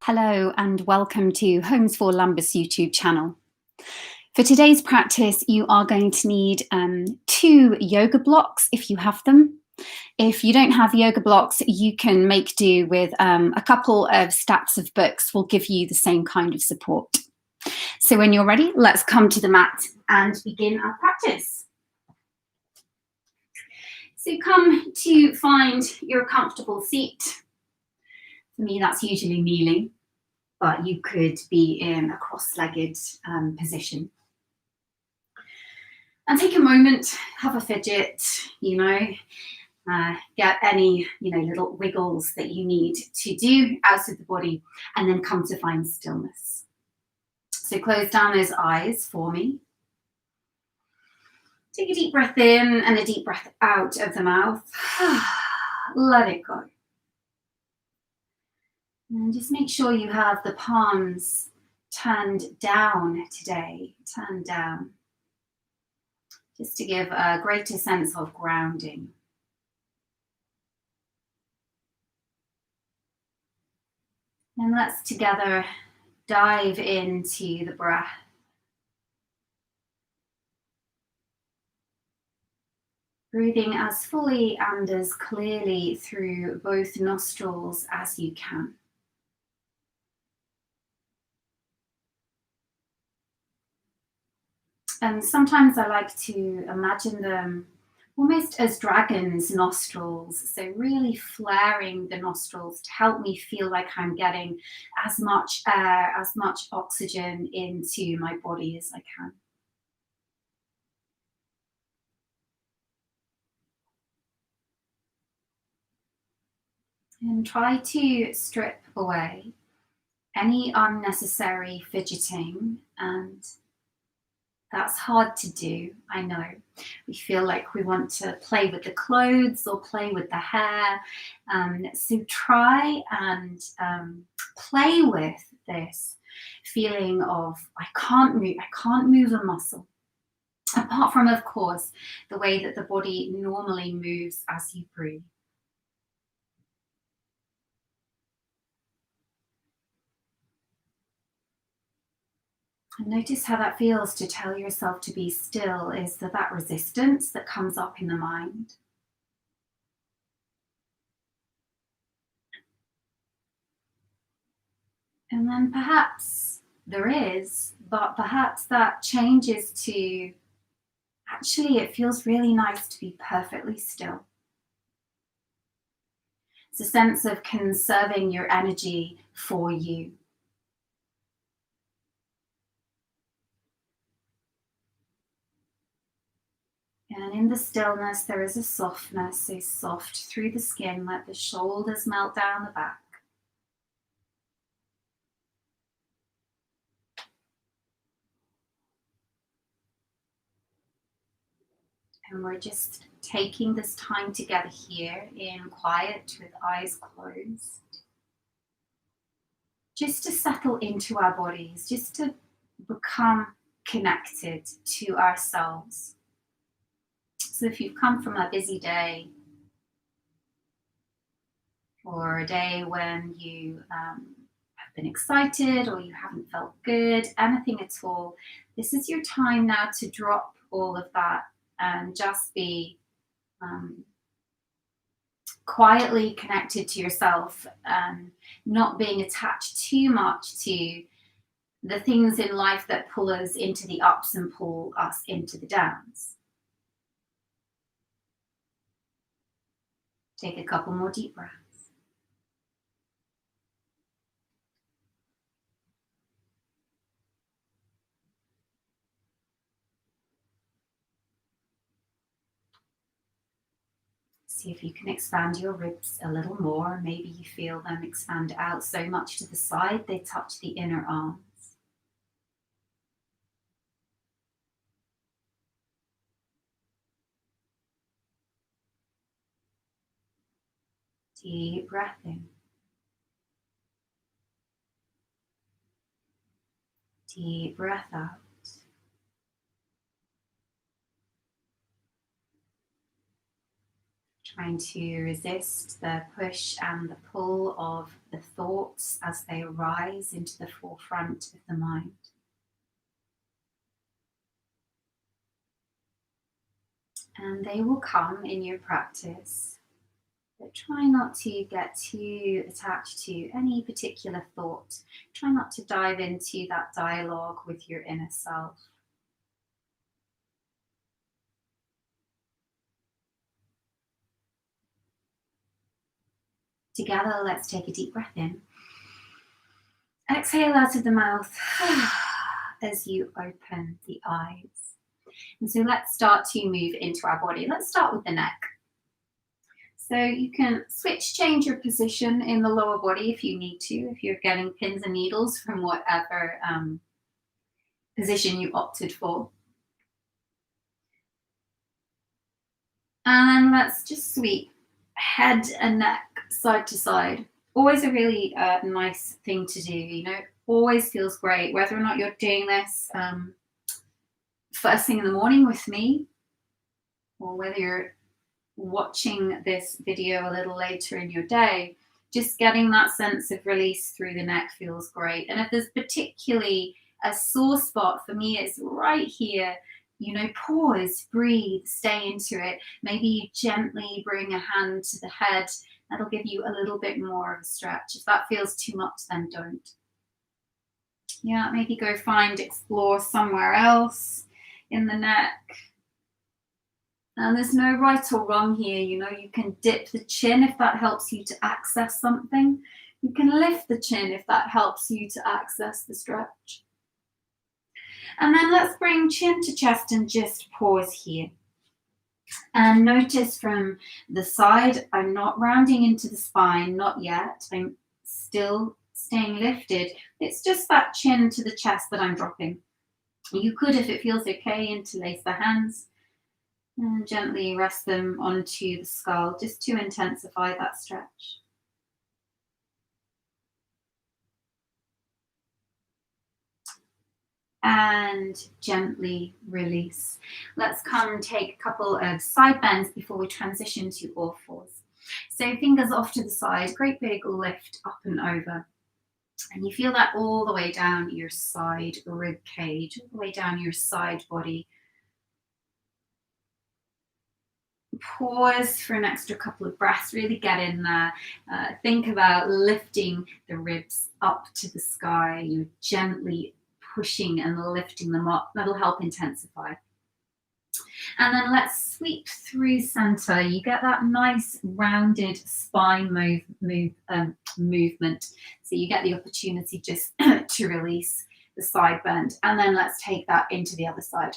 Hello and welcome to Homes for Lambus YouTube channel. For today's practice, you are going to need 2 yoga blocks if you have them. If you don't have yoga blocks, you can make do with a couple of stacks of books will give you the same kind of support. So when you're ready, let's come to the mat and begin our practice. So come to find your comfortable seat. For me, that's usually kneeling, but you could be in a cross-legged position. And take a moment, have a fidget, get any, little wiggles that you need to do out of the body, and then come to find stillness. So close down those eyes for me. Take a deep breath in and a deep breath out of the mouth. Let it go. And just make sure you have the palms turned down today, turned down, just to give a greater sense of grounding. And let's together dive into the breath. Breathing as fully and as clearly through both nostrils as you can. And sometimes I like to imagine them almost as dragon's nostrils, so really flaring the nostrils to help me feel like I'm getting as much air, as much oxygen into my body as I can. And try to strip away any unnecessary fidgeting, and that's hard to do, I know. We feel like we want to play with the clothes or play with the hair. So try and play with this feeling of I can't move a muscle. Apart from, of course, the way that the body normally moves as you breathe. And notice how that feels to tell yourself to be still. Is that resistance that comes up in the mind? And then perhaps there is, but perhaps that changes to actually it feels really nice to be perfectly still. It's a sense of conserving your energy for you. And in the stillness, there is a softness, so soft through the skin, let the shoulders melt down the back. And we're just taking this time together here in quiet with eyes closed. Just to settle into our bodies, just to become connected to ourselves. So if you've come from a busy day, or a day when you have been excited or you haven't felt good, anything at all, this is your time now to drop all of that and just be quietly connected to yourself, not being attached too much to the things in life that pull us into the ups and pull us into the downs. Take a couple more deep breaths. See if you can expand your ribs a little more. Maybe you feel them expand out so much to the side they touch the inner arms. Deep breath in. Deep breath out. Trying to resist the push and the pull of the thoughts as they arise into the forefront of the mind. And they will come in your practice, but try not to get too attached to any particular thought. Try not to dive into that dialogue with your inner self. Together, let's take a deep breath in. Exhale out of the mouth as you open the eyes. And so let's start to move into our body. Let's start with the neck. So you can change your position in the lower body if you need to, if you're getting pins and needles from whatever position you opted for. And let's just sweep head and neck side to side. Always a really nice thing to do, you know, always feels great, whether or not you're doing this first thing in the morning with me, or whether you're watching this video a little later in your day. Just getting that sense of release through the neck feels great. And if there's particularly a sore spot, for me, it's right here. You know, pause, breathe, stay into it. Maybe you gently bring a hand to the head. That'll give you a little bit more of a stretch. If that feels too much, then don't. Yeah, maybe go explore somewhere else in the neck. And there's no right or wrong here. You know, you can dip the chin if that helps you to access something. You can lift the chin if that helps you to access the stretch. And then let's bring chin to chest and just pause here. And notice from the side, I'm not rounding into the spine, not yet. I'm still staying lifted. It's just that chin to the chest that I'm dropping. You could, if it feels okay, interlace the hands and gently rest them onto the skull just to intensify that stretch. And gently release. Let's come take a couple of side bends before we transition to all fours. So fingers off to the side, great big lift up and over. And you feel that all the way down your side rib cage, all the way down your side body. Pause for an extra couple of breaths, really get in there. Think about lifting the ribs up to the sky. You're gently pushing and lifting them up. That'll help intensify. And then let's sweep through center. You get that nice rounded spine movement. So you get the opportunity just to release the side bend. And then let's take that into the other side.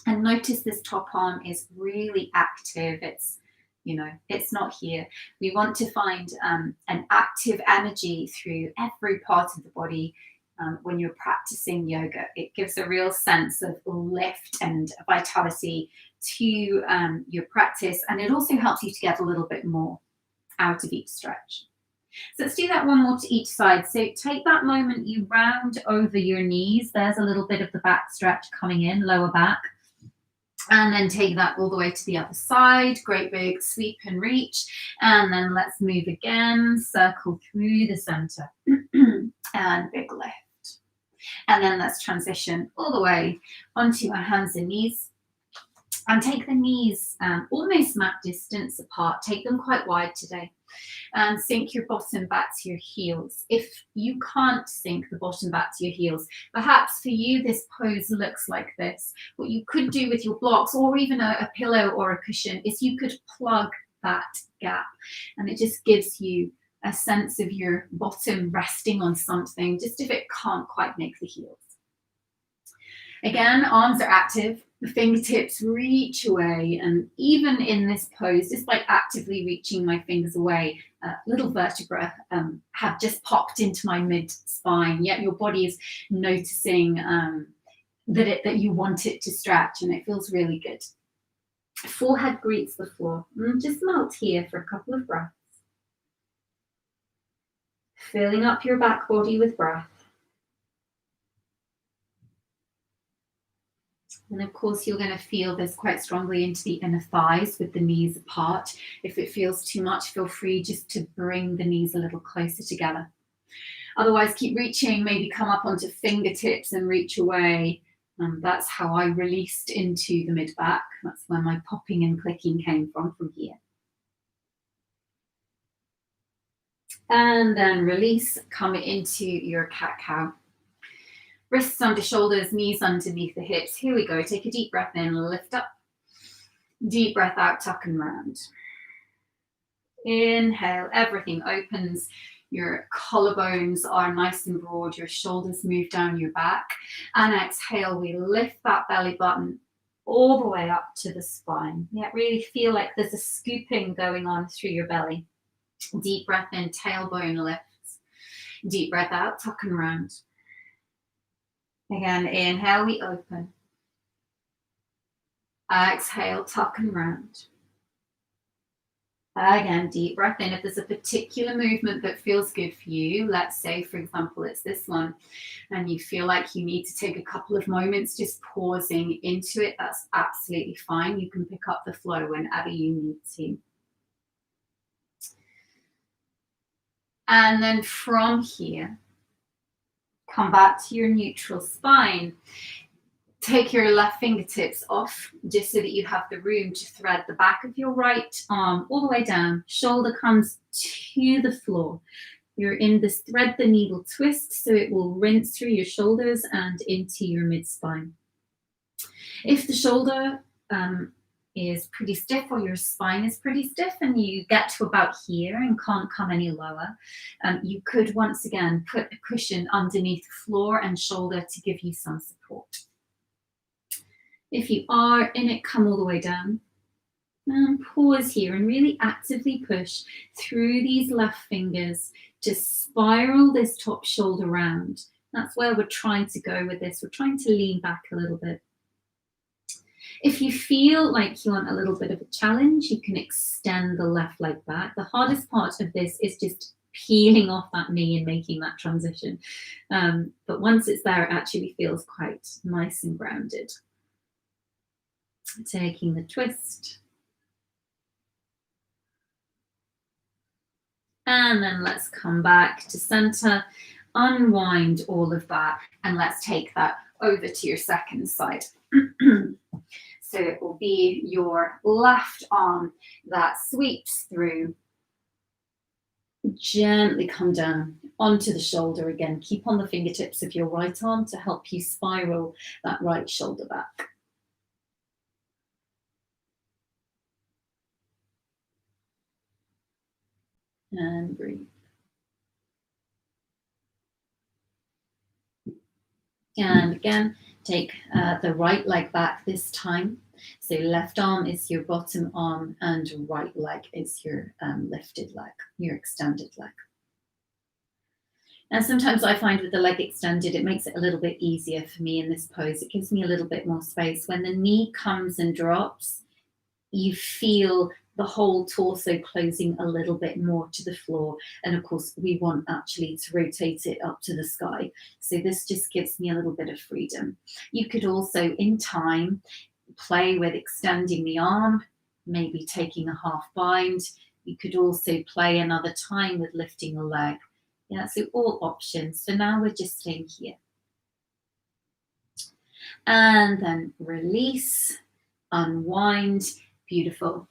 And notice this top arm is really active. It's, you know, it's not here. We want to find an active energy through every part of the body. When you're practicing yoga, it gives a real sense of lift and vitality to your practice, and it also helps you to get a little bit more out of each stretch. So let's do that one more to each side. So take that moment, you round over your knees. There's a little bit of the back stretch coming in, lower back. And then take that all the way to the other side. Great big sweep and reach. And then let's move again, circle through the center. And big lift. And then let's transition all the way onto our hands and knees. And take the knees almost mat distance apart. Take them quite wide today. And sink your bottom back to your heels. If you can't sink the bottom back to your heels, perhaps for you this pose looks like this. What you could do with your blocks or even a pillow or a cushion is you could plug that gap. And it just gives you a sense of your bottom resting on something, just if it can't quite make the heels. Again, arms are active, the fingertips reach away, and even in this pose, just by actively reaching my fingers away, little vertebra have just popped into my mid-spine, yet your body is noticing that you want it to stretch, and it feels really good. Forehead greets the floor, and just melt here for a couple of breaths. Filling up your back body with breath. And of course, you're going to feel this quite strongly into the inner thighs with the knees apart. If it feels too much, feel free just to bring the knees a little closer together. Otherwise, keep reaching, maybe come up onto fingertips and reach away. That's how I released into the mid-back. That's where my popping and clicking came from here. And then release, come into your cat-cow. Wrists under shoulders, knees underneath the hips. Here we go. Take a deep breath in, lift up. Deep breath out, tuck and round. Inhale, everything opens. Your collarbones are nice and broad. Your shoulders move down your back. And exhale, we lift that belly button all the way up to the spine. Yeah, really feel like there's a scooping going on through your belly. Deep breath in, tailbone lifts. Deep breath out, tuck and round. Again, inhale, we open. Exhale, tuck and round. Again, deep breath in. If there's a particular movement that feels good for you, let's say, for example, it's this one, and you feel like you need to take a couple of moments just pausing into it, that's absolutely fine. You can pick up the flow whenever you need to. And then from here, come back to your neutral spine. Take your left fingertips off just so that you have the room to thread the back of your right arm all the way down. Shoulder comes to the floor. You're in this thread the needle twist, so it will rinse through your shoulders and into your mid-spine. If the shoulder is pretty stiff or your spine is pretty stiff and you get to about here and can't come any lower, you could once again put a cushion underneath the floor and shoulder to give you some support. If you are in it, come all the way down and pause here and really actively push through these left fingers to spiral this top shoulder round. That's where we're trying to go with this. We're trying to lean back a little bit. If you feel like you want a little bit of a challenge, you can extend the left leg back. The hardest part of this is just peeling off that knee and making that transition. But once it's there, it actually feels quite nice and grounded. Taking the twist. And then let's come back to center, unwind all of that, and let's take that over to your second side. So it will be your left arm that sweeps through. Gently come down onto the shoulder again. Keep on the fingertips of your right arm to help you spiral that right shoulder back. And breathe. And again, take the right leg back this time. So left arm is your bottom arm and right leg is your lifted leg, your extended leg. And sometimes I find with the leg extended, it makes it a little bit easier for me in this pose. It gives me a little bit more space. When the knee comes and drops, you feel the whole torso closing a little bit more to the floor. And of course, we want actually to rotate it up to the sky. So this just gives me a little bit of freedom. You could also, in time, play with extending the arm, maybe taking a half bind. You could also play another time with lifting a leg. Yeah, so all options. So now we're just staying here. And then release, unwind, beautiful.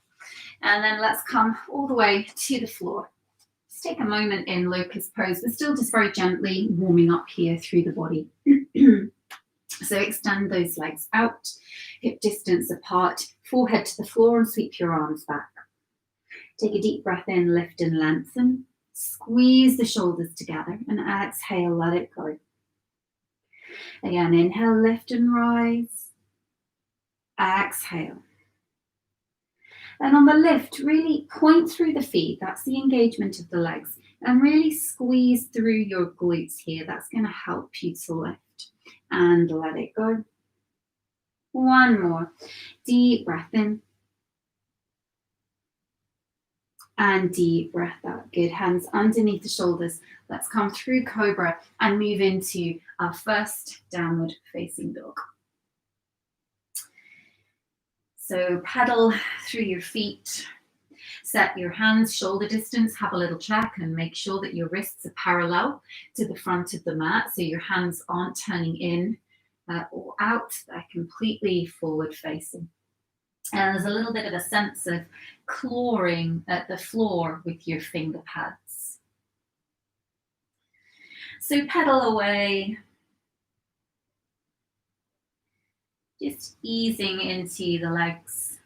And then let's come all the way to the floor. Just take a moment in locust pose. We're still just very gently warming up here through the body. So extend those legs out, hip distance apart, forehead to the floor and sweep your arms back. Take a deep breath in, lift and lengthen. Squeeze the shoulders together and exhale, let it go. Again, inhale, lift and rise. Exhale. And on the lift, really point through the feet. That's the engagement of the legs. And really squeeze through your glutes here. That's going to help you to lift. And let it go. One more. Deep breath in. And deep breath out. Good. Hands underneath the shoulders. Let's come through Cobra and move into our first downward facing dog. So pedal through your feet. Set your hands shoulder distance, have a little check and make sure that your wrists are parallel to the front of the mat. So your hands aren't turning in or out, they're completely forward facing. And there's a little bit of a sense of clawing at the floor with your finger pads. So pedal away, just easing into the legs.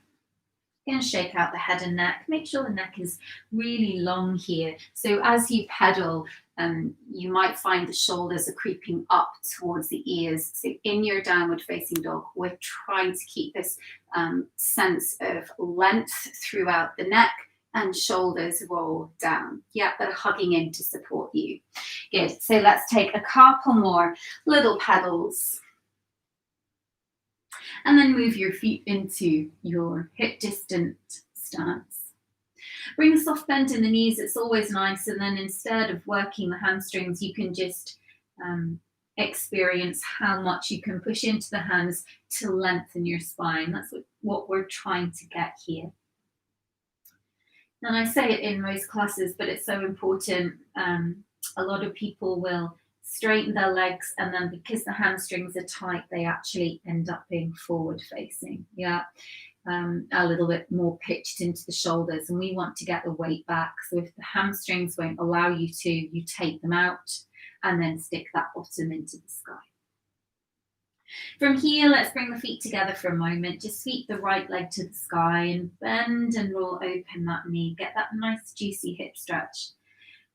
Going to shake out the head and neck. Make sure the neck is really long here. So as you pedal, you might find the shoulders are creeping up towards the ears. So in your downward facing dog, we're trying to keep this sense of length throughout the neck and shoulders roll down. Yeah, they're hugging in to support you. Good. So let's take a couple more little pedals. And then move your feet into your hip distant stance. Bring a soft bend in the knees, it's always nice. And then instead of working the hamstrings, you can just experience how much you can push into the hands to lengthen your spine. That's what we're trying to get here. And I say it in most classes, but it's so important. A lot of people will straighten their legs, and then because the hamstrings are tight, they actually end up being forward facing. Yeah, a little bit more pitched into the shoulders, and we want to get the weight back. So if the hamstrings won't allow you to, you take them out and then stick that bottom into the sky. From here, let's bring the feet together for a moment. Just sweep the right leg to the sky and bend and roll open that knee. Get that nice juicy hip stretch.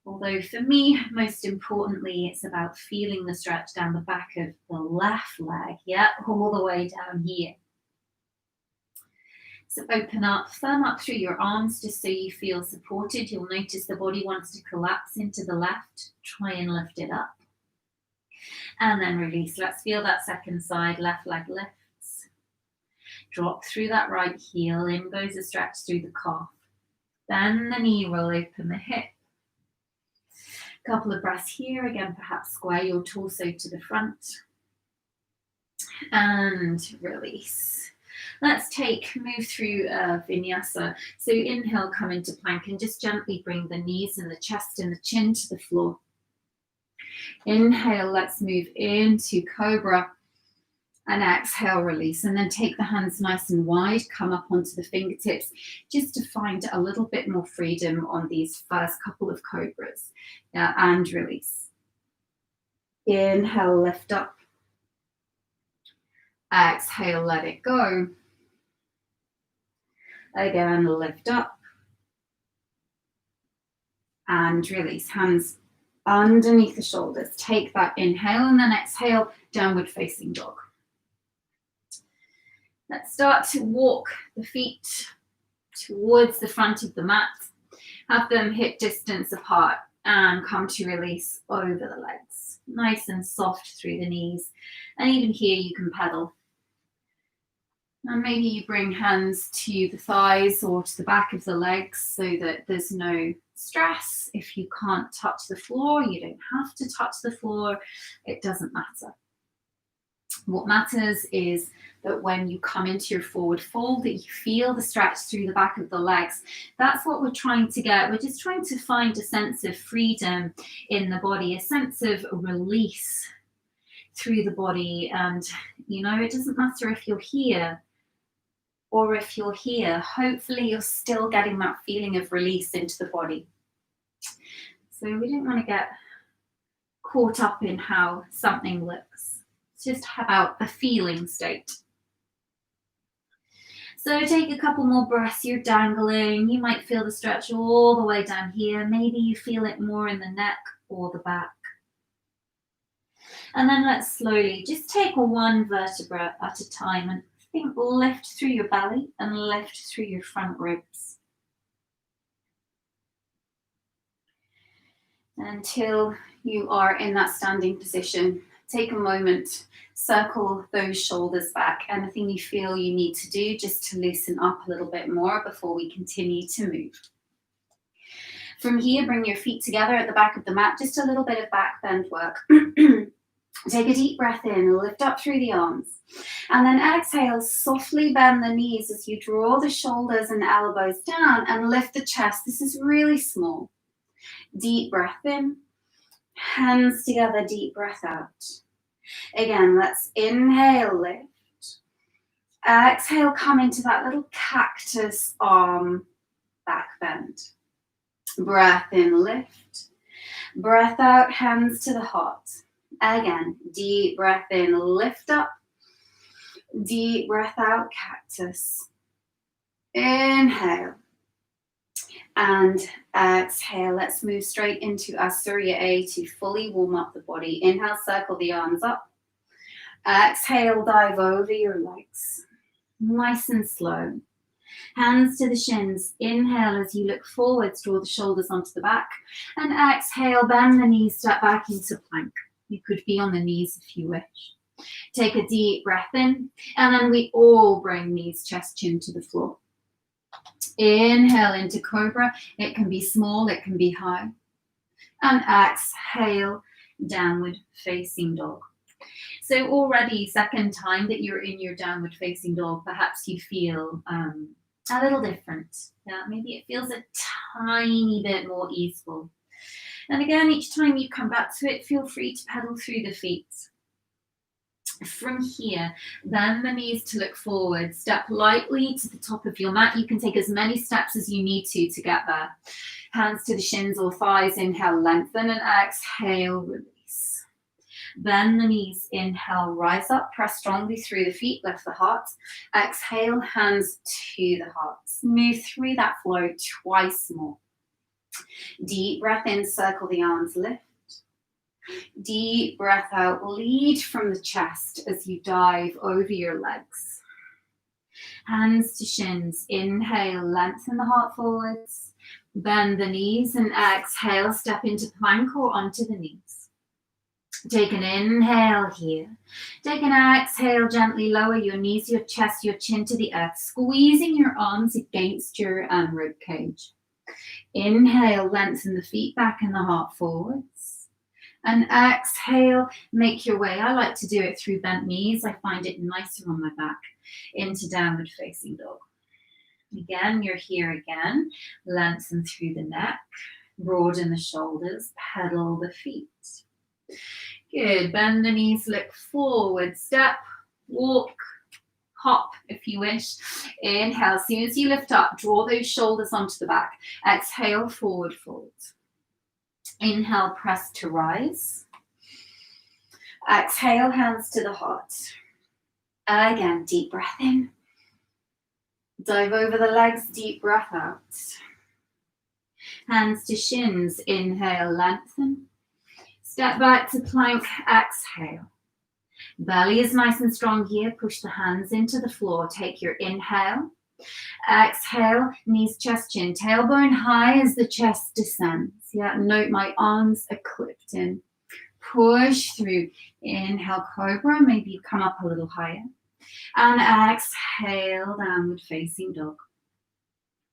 Although for me, most importantly, it's about feeling the stretch down the back of the left leg, yeah, all the way down here. So open up, firm up through your arms just so you feel supported. You'll notice the body wants to collapse into the left. Try and lift it up. And then release. Let's feel that second side, left leg lifts. Drop through that right heel, in goes a stretch through the calf. Bend the knee, roll open the hip. Couple of breaths here, again, perhaps square your torso to the front. And release. Let's move through vinyasa. So inhale, come into plank and just gently bring the knees and the chest and the chin to the floor. Inhale, let's move into cobra. And exhale, release. And then take the hands nice and wide, come up onto the fingertips, just to find a little bit more freedom on these first couple of cobras. And release. Inhale, lift up. Exhale, let it go. Again, lift up. And release. Hands underneath the shoulders. Take that inhale and then exhale, downward facing dog. Let's start to walk the feet towards the front of the mat. Have them hip distance apart and come to release over the legs. Nice and soft through the knees. And even here you can pedal. And maybe you bring hands to the thighs or to the back of the legs so that there's no stress. If you can't touch the floor, you don't have to touch the floor. It doesn't matter. What matters is that when you come into your forward fold, that you feel the stretch through the back of the legs. That's what we're trying to get. We're just trying to find a sense of freedom in the body, a sense of release through the body. And, it doesn't matter if you're here or if you're here. Hopefully you're still getting that feeling of release into the body. So we don't want to get caught up in how something looks. It's just about a feeling state. So take a couple more breaths. You're dangling. You might feel the stretch all the way down here. Maybe you feel it more in the neck or the back. And then let's slowly just take one vertebra at a time and think lift through your belly and lift through your front ribs. Until you are in that standing position, take a moment, circle those shoulders back. Anything you feel you need to do just to loosen up a little bit more before we continue to move. From here, bring your feet together at the back of the mat, just a little bit of back bend work. Take a deep breath in, lift up through the arms. And then exhale, softly bend the knees as you draw the shoulders and elbows down and lift the chest. This is really small. Deep breath in, hands together, deep breath out. Again, let's inhale, lift. Exhale, come into that little cactus arm back bend. Breath in, lift. Breath out, hands to the heart. Again, deep breath in, lift up. Deep breath out, cactus. Inhale. And exhale. Let's move straight into our Surya A to fully warm up the body. Inhale, circle the arms up. Exhale, dive over your legs. Nice and slow. Hands to the shins. Inhale as you look forwards, draw the shoulders onto the back. And exhale, bend the knees, step back into plank. You could be on the knees if you wish. Take a deep breath in, and then we all bring knees, chest, chin to the floor. Inhale into cobra. It can be small, it can be high. And exhale, downward facing dog. So already, second time that you're in your downward facing dog, perhaps you feel a little different. Yeah, maybe it feels a tiny bit more easeful. And again, each time you come back to it, feel free to pedal through the feet. From here, bend the knees to look forward. Step lightly to the top of your mat. You can take as many steps as you need to get there. Hands to the shins or thighs. Inhale, lengthen, and exhale, release. Bend the knees. Inhale, rise up. Press strongly through the feet. Lift the heart. Exhale, hands to the heart. Move through that flow twice more. Deep breath in, circle the arms, lift. Deep breath out, lead from the chest as you dive over your legs. Hands to shins. Inhale, lengthen the heart forwards. Bend the knees and exhale, step into plank or onto the knees. Take an inhale here. Take an exhale, gently lower your knees, your chest, your chin to the earth, squeezing your arms against your rib cage. Inhale, lengthen the feet back and the heart forwards. And exhale, make your way. I like to do it through bent knees. I find it nicer on my back. Into downward facing dog. Again, you're here again. Lengthen through the neck. Broaden the shoulders. Pedal the feet. Good. Bend the knees, look forward. Step, walk, hop if you wish. Inhale. As soon as you lift up, draw those shoulders onto the back. Exhale, forward fold. Inhale, press to rise. Exhale, hands to the heart. Again, deep breath in. Dive over the legs, deep breath out. Hands to shins. Inhale, lengthen. Step back to plank, exhale. Belly is nice and strong here. Push the hands into the floor. Take your inhale. Exhale, knees, chest, chin. Tailbone high as the chest descends. Yeah, note my arms are clipped in. Push through. Inhale, cobra. Maybe you come up a little higher. And exhale, downward facing dog.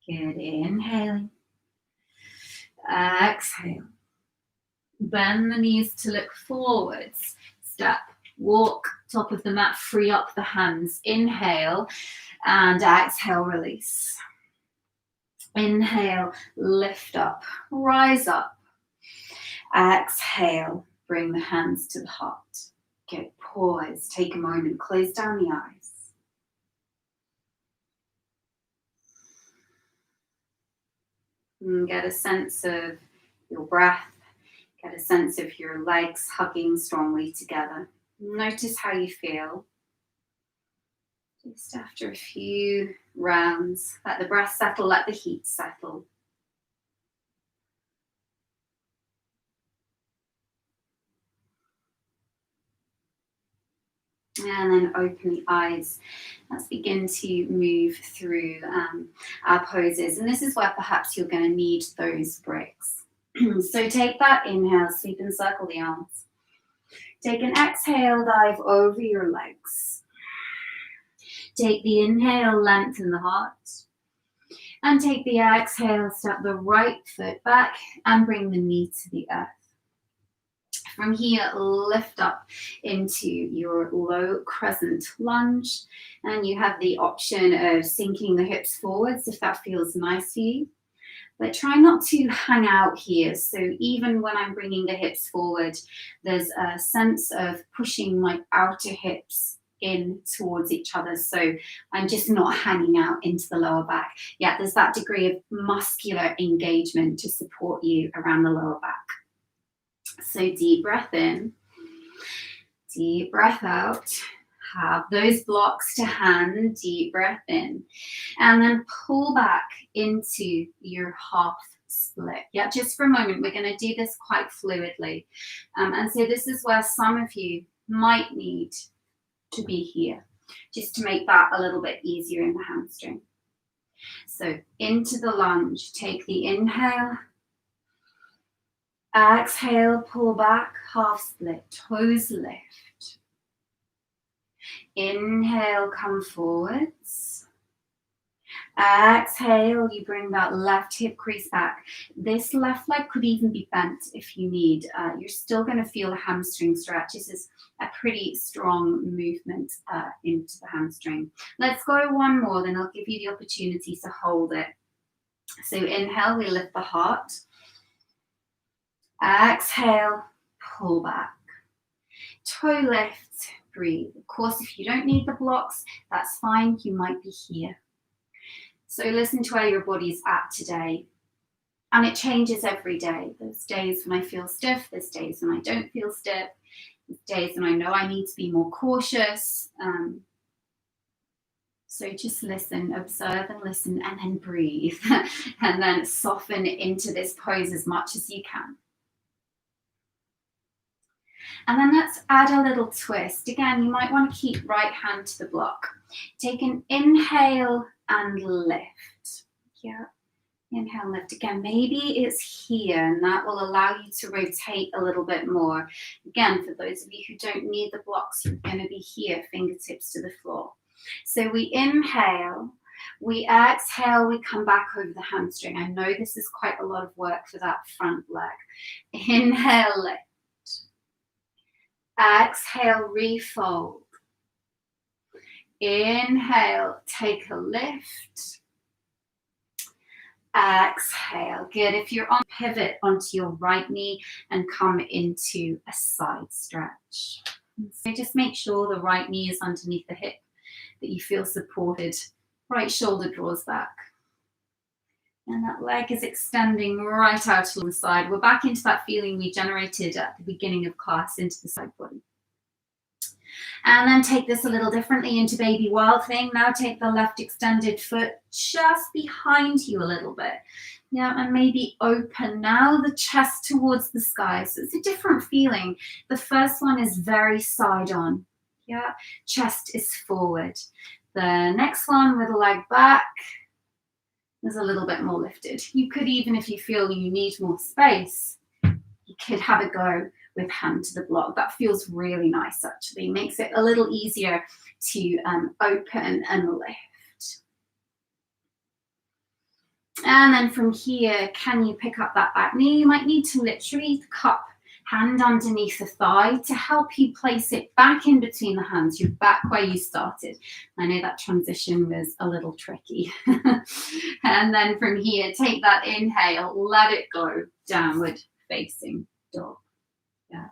Good. Inhaling. Exhale. Bend the knees to look forwards. Step, walk, top of the mat, free up the hands. Inhale and exhale, release. Inhale, lift up, rise up. Exhale, bring the hands to the heart. Good. Pause, take a moment, close down the eyes. And get a sense of your breath. Get a sense of your legs hugging strongly together. Notice how you feel. Just after a few rounds, let the breath settle, let the heat settle. And then open the eyes. Let's begin to move through our poses. And this is where perhaps you're going to need those breaks. So take that inhale, sweep and circle the arms. Take an exhale, dive over your legs. Take the inhale, lengthen the heart. And take the exhale, step the right foot back and bring the knee to the earth. From here, lift up into your low crescent lunge. And you have the option of sinking the hips forwards if that feels nice for you. But try not to hang out here. So even when I'm bringing the hips forward, there's a sense of pushing my outer hips in towards each other. So I'm just not hanging out into the lower back. Yeah, there's that degree of muscular engagement to support you around the lower back. So deep breath in, deep breath out. Have those blocks to hand, deep breath in, and then pull back into your half split. Yeah, just for a moment, we're going to do this quite fluidly. And so this is where some of you might need to be here, just to make that a little bit easier in the hamstring. So into the lunge, take the inhale, exhale, pull back, half split, toes lift. Inhale, come forwards. Exhale, you bring that left hip crease back. This left leg could even be bent if you need. You're still going to feel a hamstring stretch. This is a pretty strong movement into the hamstring. Let's go one more, then I'll give you the opportunity to hold it. So inhale, we lift the heart. Exhale, pull back. Toe lift. Breathe. Of course, if you don't need the blocks, that's fine. You might be here. So listen to where your body's at today. And it changes every day. There's days when I feel stiff. There's days when I don't feel stiff. There's days when I know I need to be more cautious. So just listen, observe and listen, and then breathe. And then soften into this pose as much as you can. And then let's add a little twist. Again, you might want to keep right hand to the block. Take an inhale and lift. Yeah, inhale and lift. Again, maybe it's here, and that will allow you to rotate a little bit more. Again, for those of you who don't need the blocks, you're going to be here, fingertips to the floor. So we inhale, we exhale, we come back over the hamstring. I know this is quite a lot of work for that front leg. Inhale, lift. Exhale, refold. Inhale, take a lift. Exhale, good. If you're on, pivot onto your right knee and come into a side stretch. So just make sure the right knee is underneath the hip, that you feel supported. Right shoulder draws back. And that leg is extending right out to the side. We're back into that feeling we generated at the beginning of class, into the side body. And then take this a little differently into baby wild thing. Now take the left extended foot just behind you a little bit. Yeah, and maybe open now the chest towards the sky. So it's a different feeling. The first one is very side on. Yeah, chest is forward. The next one with the leg back is a little bit more lifted. You could even, if you feel you need more space, you could have a go with hand to the block. That feels really nice, actually. Makes it a little easier to open and lift. And then from here, can you pick up that back knee? You might need to literally cup hand underneath the thigh to help you place it back in between the hands. You're back where you started. I know that transition was a little tricky. And then from here, take that inhale, let it go, downward facing dog. Yeah.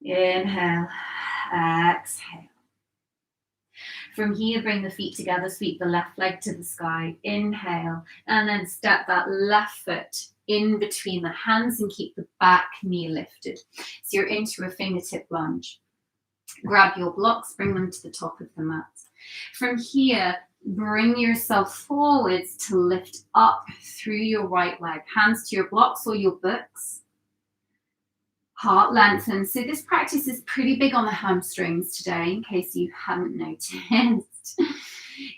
Inhale, exhale. From here, bring the feet together, sweep the left leg to the sky. Inhale, and then step that left foot in between the hands and keep the back knee lifted. So you're into a fingertip lunge. Grab your blocks, bring them to the top of the mat. From here, bring yourself forwards to lift up through your right leg. Hands to your blocks or your books. Heart lengthen. So this practice is pretty big on the hamstrings today, in case you haven't noticed.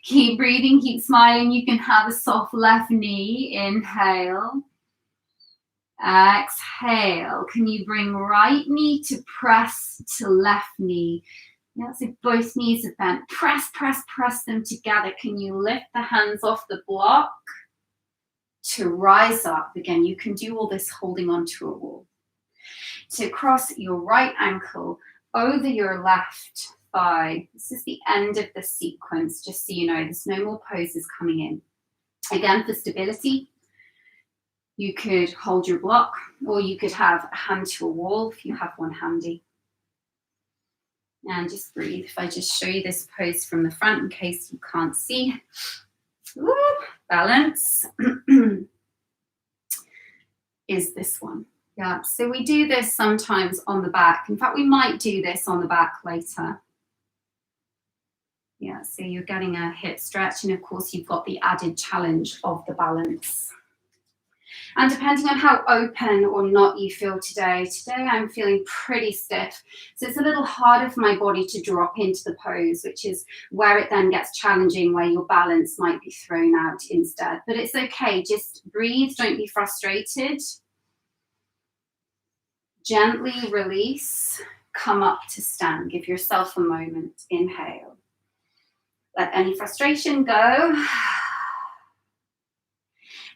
Keep breathing, keep smiling. You can have a soft left knee. Inhale. Exhale. Can you bring right knee to press to left knee? Yeah, so both knees are bent. Press, press, press them together. Can you lift the hands off the block to rise up? Again, you can do all this holding onto a wall. So cross your right ankle over your left thigh. This is the end of the sequence, just so you know, there's no more poses coming in. Again, for stability, you could hold your block, or you could have a hand to a wall if you have one handy. And just breathe. If I just show you this pose from the front in case you can't see. Woo, balance is this one. Yeah, so we do this sometimes on the back. In fact, we might do this on the back later. Yeah, so you're getting a hip stretch, and of course you've got the added challenge of the balance. And depending on how open or not you feel today I'm feeling pretty stiff. So it's a little harder for my body to drop into the pose, which is where it then gets challenging, where your balance might be thrown out instead. But it's okay, just breathe, don't be frustrated. Gently release, come up to stand. Give yourself a moment, inhale. Let any frustration go.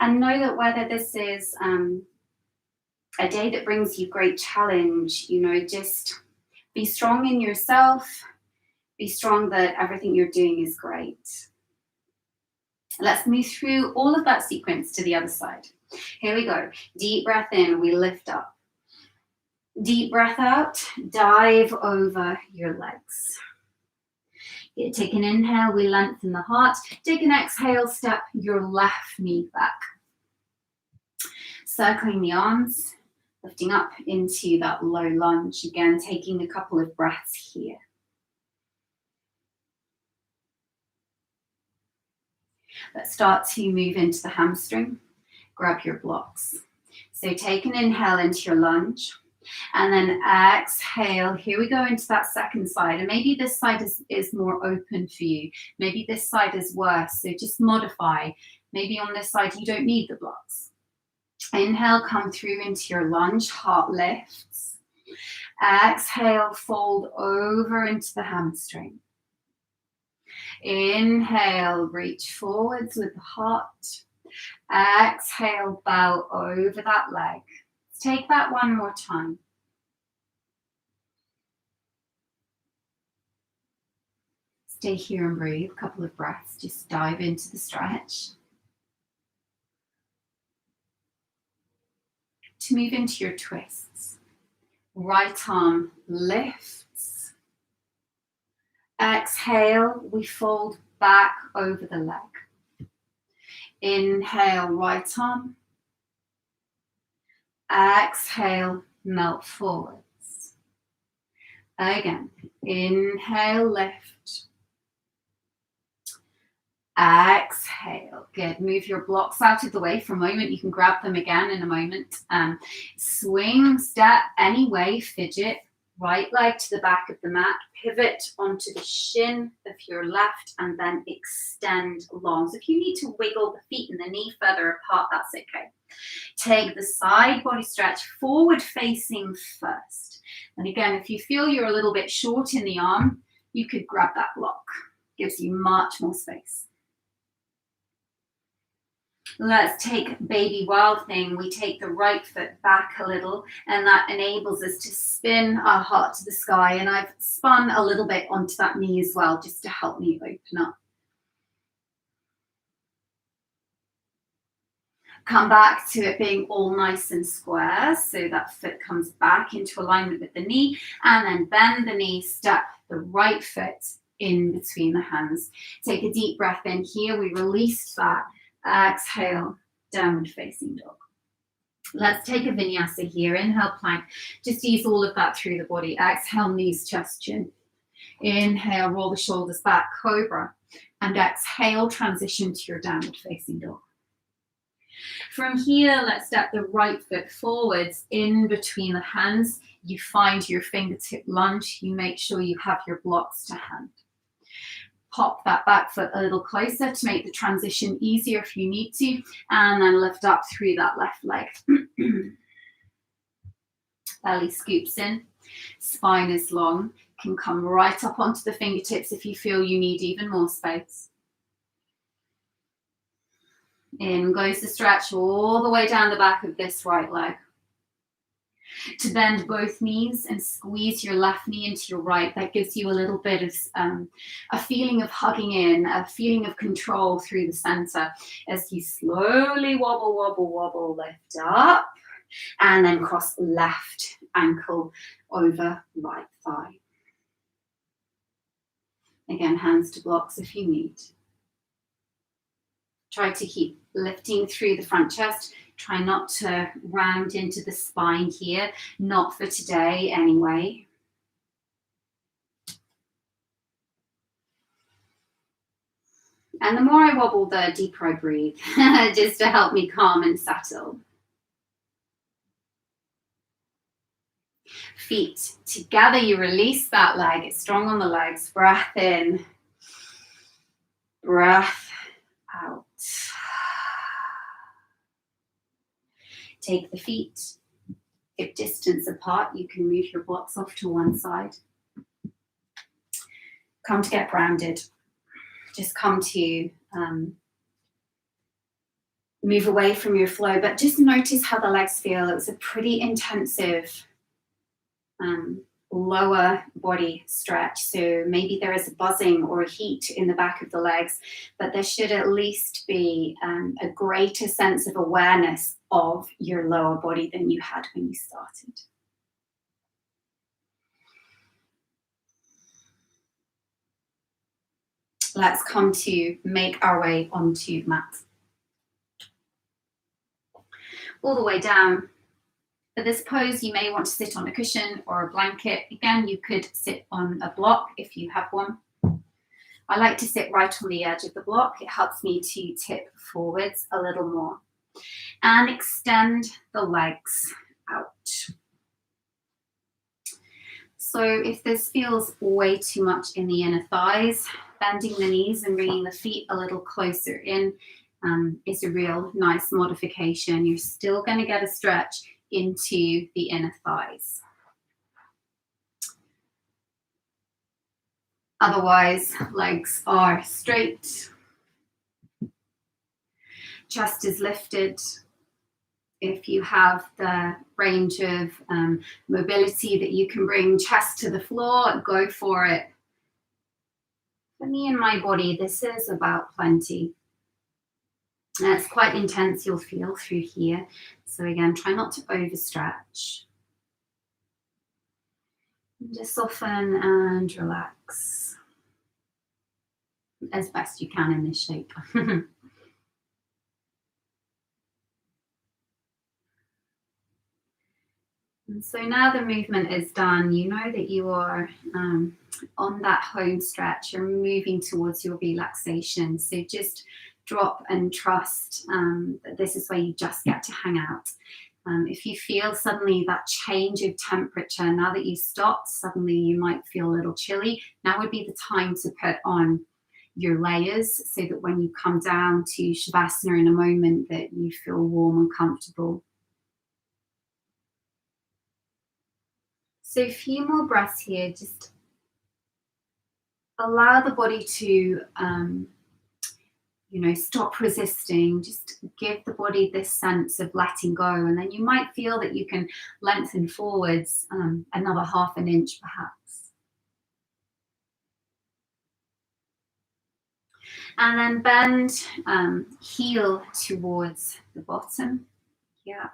And know that whether this is a day that brings you great challenge, you know, just be strong in yourself, be strong that everything you're doing is great. Let's move through all of that sequence to the other side. Here we go. Deep breath in, we lift up. Deep breath out, dive over your legs. Take an inhale, we lengthen the heart. Take an exhale, step your left knee back. Circling the arms, lifting up into that low lunge. Again, taking a couple of breaths here. Let's start to move into the hamstring. Grab your blocks. So take an inhale into your lunge. And then exhale. Here we go into that second side. And maybe this side is more open for you. Maybe this side is worse. So just modify. Maybe on this side you don't need the blocks. Inhale, come through into your lunge. Heart lifts. Exhale, fold over into the hamstring. Inhale, reach forwards with the heart. Exhale, bow over that leg. Take that one more time. Stay here and breathe. A couple of breaths. Just dive into the stretch. To move into your twists. Right arm lifts. Exhale, we fold back over the leg. Inhale, right arm. Exhale, melt forwards. Again, inhale, lift. Exhale, good. Move your blocks out of the way for a moment. You can grab them again in a moment. Swing, step, any way, fidget. Right leg to the back of the mat, pivot onto the shin of your left, and then extend long. So if you need to wiggle the feet and the knee further apart, that's okay. Take the side body stretch forward facing first. And again, if you feel you're a little bit short in the arm, you could grab that block. Gives you much more space. Let's take baby wild thing. We take the right foot back a little, and that enables us to spin our heart to the sky. And I've spun a little bit onto that knee as well, just to help me open up. Come back to it being all nice and square. So that foot comes back into alignment with the knee, and then bend the knee, step the right foot in between the hands. Take a deep breath in here. We released that. Exhale, downward facing dog. Let's take a vinyasa here. Inhale, plank. Just ease all of that through the body. Exhale, knees, chest, chin. Inhale, roll the shoulders back, cobra. And exhale, transition to your downward facing dog. From here, let's step the right foot forwards in between the hands. You find your fingertip lunge. You make sure you have your blocks to hand. Pop that back foot a little closer to make the transition easier if you need to, and then lift up through that left leg. Belly scoops in, spine is long, can come right up onto the fingertips if you feel you need even more space. In goes the stretch all the way down the back of this right leg. To bend both knees and squeeze your left knee into your right. That gives you a little bit of a feeling of hugging in, a feeling of control through the center as you slowly wobble, wobble, wobble, lift up, and then cross left ankle over right thigh. Again, hands to blocks if you need. Try to keep lifting through the front chest. Try not to round into the spine here. Not for today anyway. And the more I wobble, the deeper I breathe, just to help me calm and settle. Feet together, you release that leg. It's strong on the legs. Breath in. Breath out. Take the feet. If distance apart, you can move your blocks off to one side. Come to get grounded. Just come to move away from your flow, but just notice how the legs feel. It was a pretty intensive lower body stretch, so maybe there is a buzzing or a heat in the back of the legs, but there should at least be a greater sense of awareness of your lower body than you had when you started. Let's come to make our way onto mat. All the way down. For this pose, you may want to sit on a cushion or a blanket. Again, you could sit on a block if you have one. I like to sit right on the edge of the block. It helps me to tip forwards a little more. And extend the legs out. So if this feels way too much in the inner thighs, bending the knees and bringing the feet a little closer in is a real nice modification. You're still going to get a stretch into the inner thighs. Otherwise, legs are straight. Chest is lifted. If you have the range of mobility that you can bring chest to the floor, go for it. For me and my body, this is about plenty. And it's quite intense, you'll feel through here. So again, try not to overstretch. And just soften and relax as best you can in this shape. And so now the movement is done. You know that you are on that home stretch. You're moving towards your relaxation. So just drop and trust that this is where you just get to hang out. If you feel suddenly that change of temperature, now that you've stopped, suddenly you might feel a little chilly. Now would be the time to put on your layers so that when you come down to Shavasana in a moment that you feel warm and comfortable. So a few more breaths here. Just allow the body to, stop resisting. Just give the body this sense of letting go. And then you might feel that you can lengthen forwards another half an inch perhaps. And then bend, heel towards the bottom. Yeah.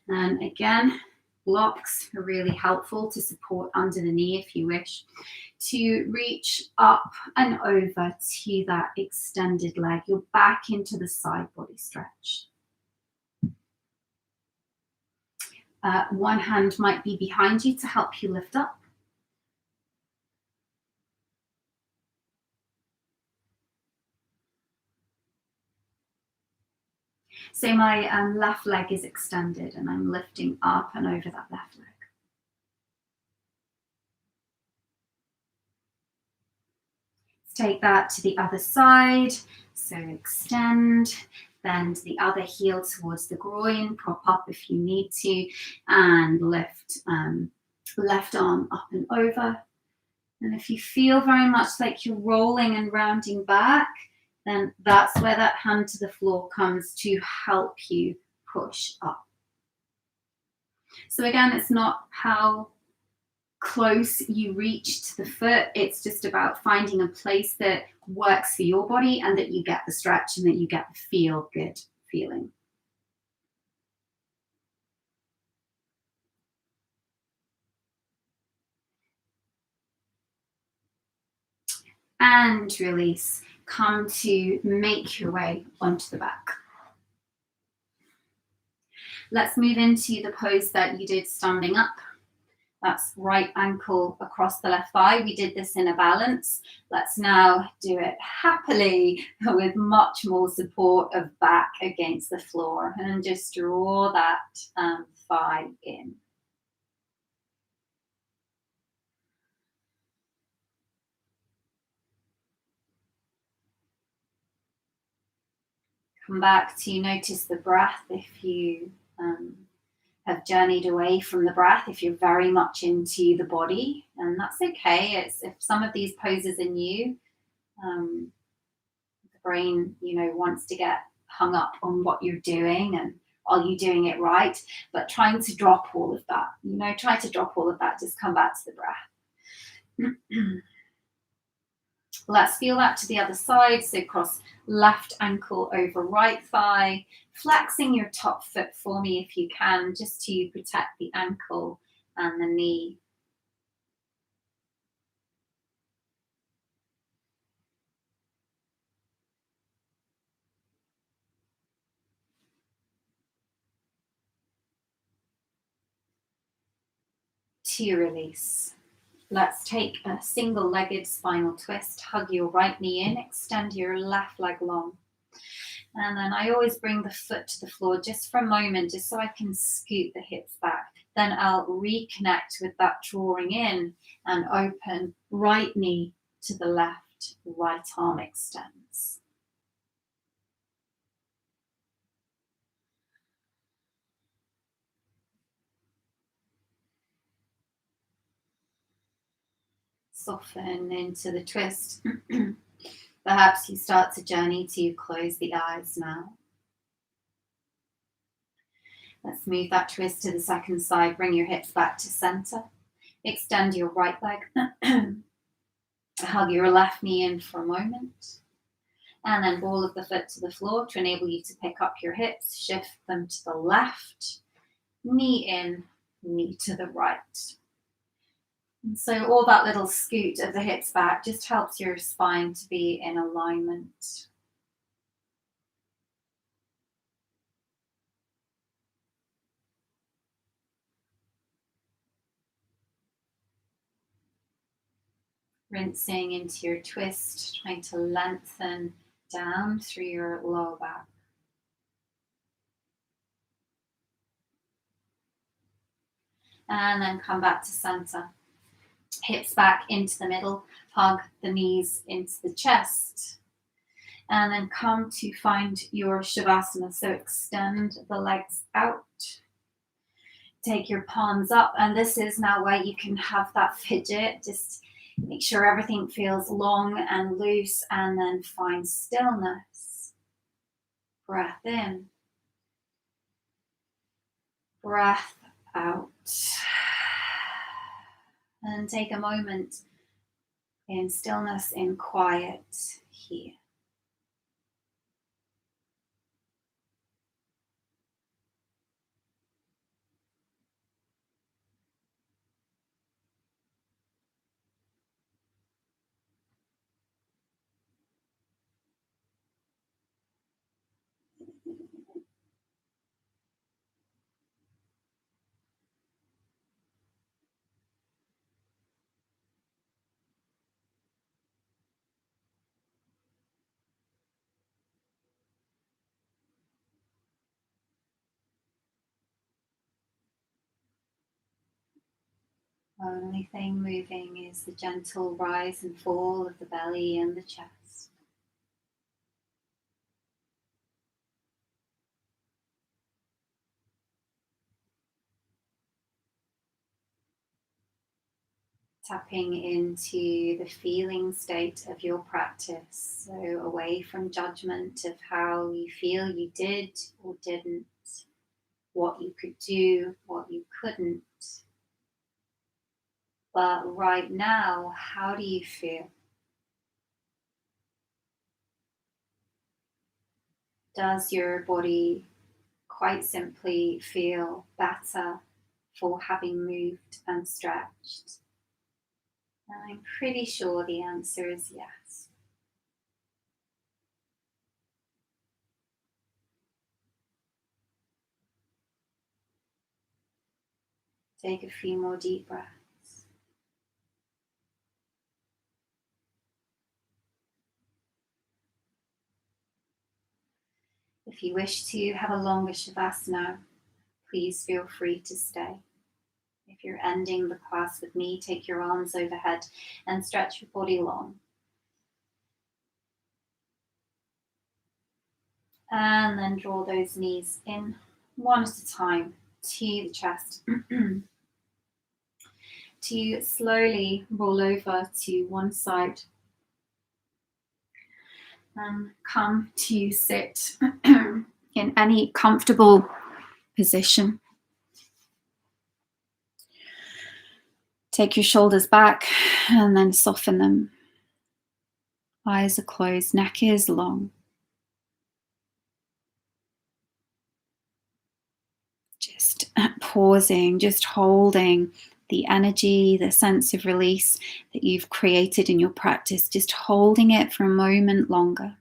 And again, blocks are really helpful to support under the knee if you wish. To reach up and over to that extended leg. You're back into the side body stretch. One hand might be behind you to help you lift up. So my left leg is extended and I'm lifting up and over that left leg. Let's take that to the other side. So extend, bend the other heel towards the groin, prop up if you need to, and lift left arm up and over. And if you feel very much like you're rolling and rounding back, then that's where that hand to the floor comes to help you push up. So again, it's not how close you reach to the foot. It's just about finding a place that works for your body and that you get the stretch and that you get the feel good feeling. And release. Come to make your way onto the back. Let's move into the pose that you did standing up. That's right ankle across the left thigh. We did this in a balance. Let's now do it happily with much more support of back against the floor, and just draw that thigh in. Come back to notice the breath if you have journeyed away from the breath, if you're very much into the body, and that's okay. It's if some of these poses are new, the brain, wants to get hung up on what you're doing and are you doing it right? But trying to drop all of that, try to drop all of that, just come back to the breath. Let's feel that to the other side. So cross left ankle over right thigh, flexing your top foot for me if you can, just to protect the ankle and the knee. To release. Let's take a single-legged spinal twist. Hug your right knee in, extend your left leg long. And then I always bring the foot to the floor just for a moment, just so I can scoot the hips back. Then I'll reconnect with that drawing in and open right knee to the left, right arm extends. Soften into the twist. Perhaps you start to journey to close the eyes now. Let's move that twist to the second side. Bring your hips back to center. Extend your right leg. Hug your left knee in for a moment. And then ball of the foot to the floor to enable you to pick up your hips. Shift them to the left. Knee in, knee to the right. And so all that little scoot of the hips back just helps your spine to be in alignment. Rinsing into your twist, trying to lengthen down through your lower back. And then come back to center. Hips back into the middle, hug the knees into the chest. And then come to find your Shavasana. So extend the legs out. Take your palms up. And this is now where you can have that fidget. Just make sure everything feels long and loose, and then find stillness. Breath in. Breath out. And take a moment in stillness, in quiet here. Only thing moving is the gentle rise and fall of the belly and the chest. Tapping into the feeling state of your practice, so away from judgment of how you feel you did or didn't, what you could do, what you couldn't. But right now, how do you feel? Does your body quite simply feel better for having moved and stretched? And I'm pretty sure the answer is yes. Take a few more deep breaths. If you wish to have a longer Shavasana, please feel free to stay. If you're ending the class with me, take your arms overhead and stretch your body long. And then draw those knees in one at a time to the chest. To slowly roll over to one side and come to sit in any comfortable position. Take your shoulders back and then soften them. Eyes are closed, neck is long. Just pausing, just holding the energy, the sense of release that you've created in your practice, just holding it for a moment longer.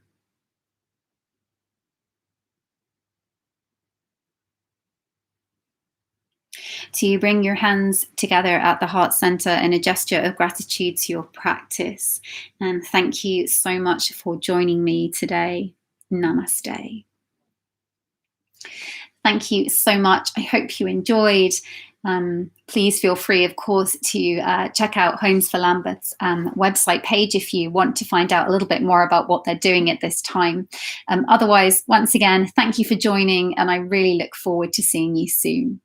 To bring your hands together at the heart center in a gesture of gratitude to your practice. And thank you so much for joining me today. Namaste. Thank you so much. I hope you enjoyed. Please feel free, of course, to check out Homes for Lambeth's website page if you want to find out a little bit more about what they're doing at this time. Otherwise, once again, thank you for joining, and I really look forward to seeing you soon.